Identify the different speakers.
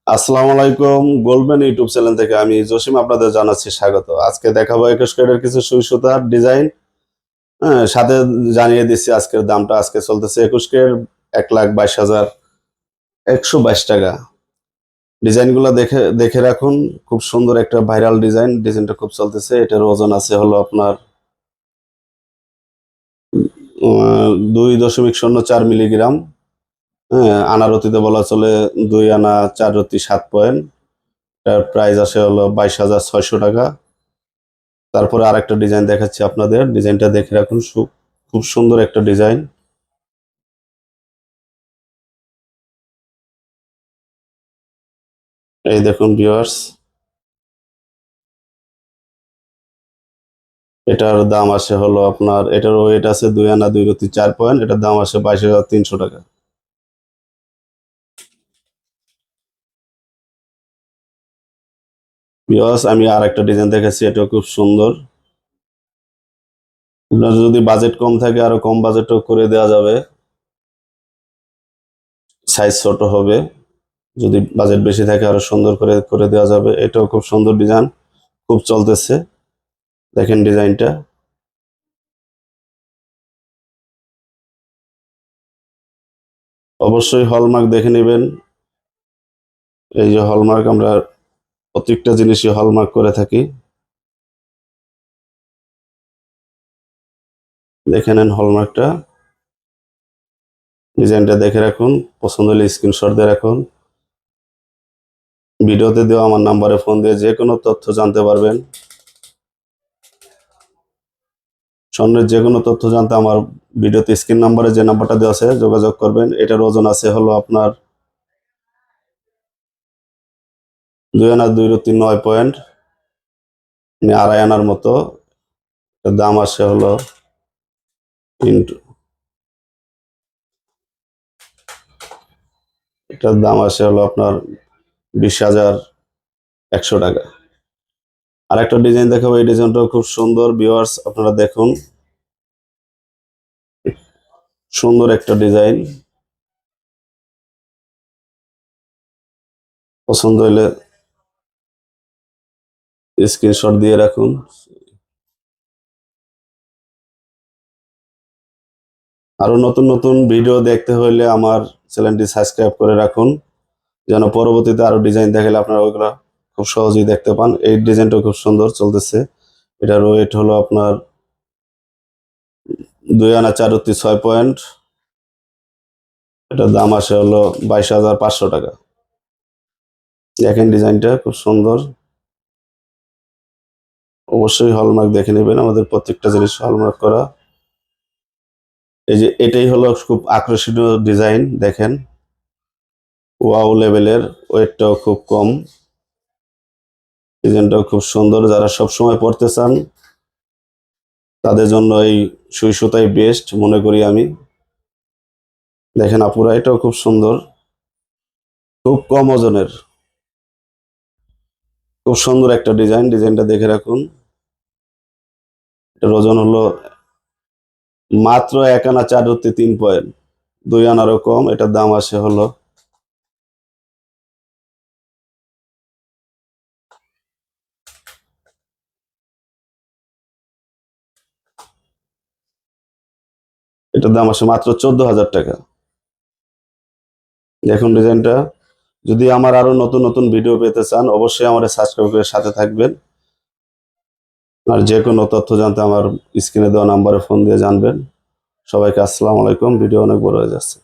Speaker 1: আসসালামু আলাইকুম। Goldman YouTube channel থেকে আমি জসিম আপনাদের জানাচ্ছি স্বাগত। আজকে দেখাবো 21 ক্যারেটের কিছু সুই সুতার ডিজাইন। হ্যাঁ, সাথে জানিয়ে দিচ্ছি আজকের দামটা। আজকে চলতেছে 21 ক্যারেট 1,22,122 টাকা। ডিজাইনগুলো দেখে দেখে রাখুন। খুব সুন্দর একটা ভাইরাল ডিজাইন। ডিজাইনটা খুব চলতেছে। এটার ওজন আছে হলো আপনার 2.04 মিলিগ্রাম। হ্যাঁ, আনার অতীতে বলা চলে 2 আনা 4 রতি 7 পয়েন্ট। এটার প্রাইস আসে হলো 22,600 টাকা। তারপরে আরেকটা ডিজাইন দেখাচ্ছি আপনাদের। ডিজাইনটা দেখে রাখুন। খুব সুন্দর একটা ডিজাইন। এই দেখুন ভিউয়ার্স, এটার দাম আসে হলো আপনার, এটার ওয়েট আছে 2 আনা 2 রতি 4 পয়েন্ট। এটার দাম আসে 22,300 টাকা। ভিউয়ার্স, আমি আর একটা ডিজাইন দেখাচ্ছি। এটাও খুব সুন্দর। আপনার যদি বাজেট কম থাকে আরো কম বাজেটও করে দেওয়া যাবে। সাইজ ছোট হবে। যদি বাজেট বেশি থাকে আরো সুন্দর করে করে দেওয়া যাবে। এটাও খুব সুন্দর ডিজাইন, খুব চলতেছে। দেখেন ডিজাইনটা। অবশ্যই হলমার্ক দেখে নেবেন। এই যে হলমার্ক, আমরা প্রত্যেকটা জিনিসই হলমার্ক করে থাকি। দেখে নেন হলমার্কটা। ডিজাইনটা দেখে রাখুন। পছন্দ হলে স্ক্রিনশট দিয়ে রাখুন। ভিডিওতে দেওয়া আমার নাম্বারে ফোন দিয়ে যে কোনো তথ্য জানতে পারবেন। স্বর্ণের যে কোনো তথ্য জানতে আমার ভিডিওতে স্ক্রিন নাম্বারে যে নাম্বারটা দেওয়া আছে যোগাযোগ করবেন। এটার ওজন আছে হলো আপনার 2 আনা 2 রতি 9 পয়েন্ট, মানে 2.5 আনার মতো। এটার দাম আসে হলো ইন্টু এটার দাম আসে হলো আপনার 20,100 টাকা। আর একটা ডিজাইন দেখাবো। এই ডিজাইনটাও খুব সুন্দর। ভিউয়ার্স, আপনারা দেখুন। সুন্দর একটা ডিজাইন। পছন্দ হলে স্ক্রিনশট দিয়ে রাখুন। আরো নতুন নতুন ভিডিও দেখতে হলে আমার চ্যানেলটি সাবস্ক্রাইব করে রাখুন, যেন পরবর্তীতে আরো ডিজাইন দেখালে আপনারা ওইগুলো খুব সহজেই দেখতে পান। এই ডিজাইনটা খুব সুন্দর চলতেছে। এটার ওয়েট হলো আপনার 2 আনা 4 রতি 6 পয়েন্ট। এটার দাম আসে হলো 22,500 টাকা। দেখেন ডিজাইনটা খুব সুন্দর। অবশ্যই হলমার্ক দেখে নেবেন। আমাদের প্রত্যেকটা জিনিস হলমার্ক করা। এই যে এটাই হলো খুব আকর্ষণীয় ডিজাইন। দেখেন, ওয়াও লেভেলের। ওয়েটটাও খুব কম। ডিজাইনটাও খুব সুন্দর। যারা সব সময় পড়তে চান তাদের জন্য এই সুই সুতাই বেস্ট মনে করি আমি। দেখেন আপুরা, এটাও খুব সুন্দর, খুব কম ওজনের। খুব সুন্দর একটা ডিজাইন। ডিজাইনটা দেখে রাখুন। এটার ওজন হলো মাত্র 1 আনা 4 রতি 3 পয়েন্ট, 2 আনারও কম। এটার দাম আসে হলো এটার দাম আসে মাত্র 14,000 টাকা। দেখুন ডিজাইনটা। যদি আমার আরো নতুন নতুন ভিডিও পেতে চান অবশ্যই আমার সাবস্ক্রাইব করে সাথে থাকবেন। আর যে কোনো তথ্য জানতে আমার স্ক্রিনে দেওয়া নাম্বারে ফোন দিয়ে জানবেন। সবাইকে আসসালামু আলাইকুম। ভিডিও অনেক বড় হয়ে যাচ্ছে।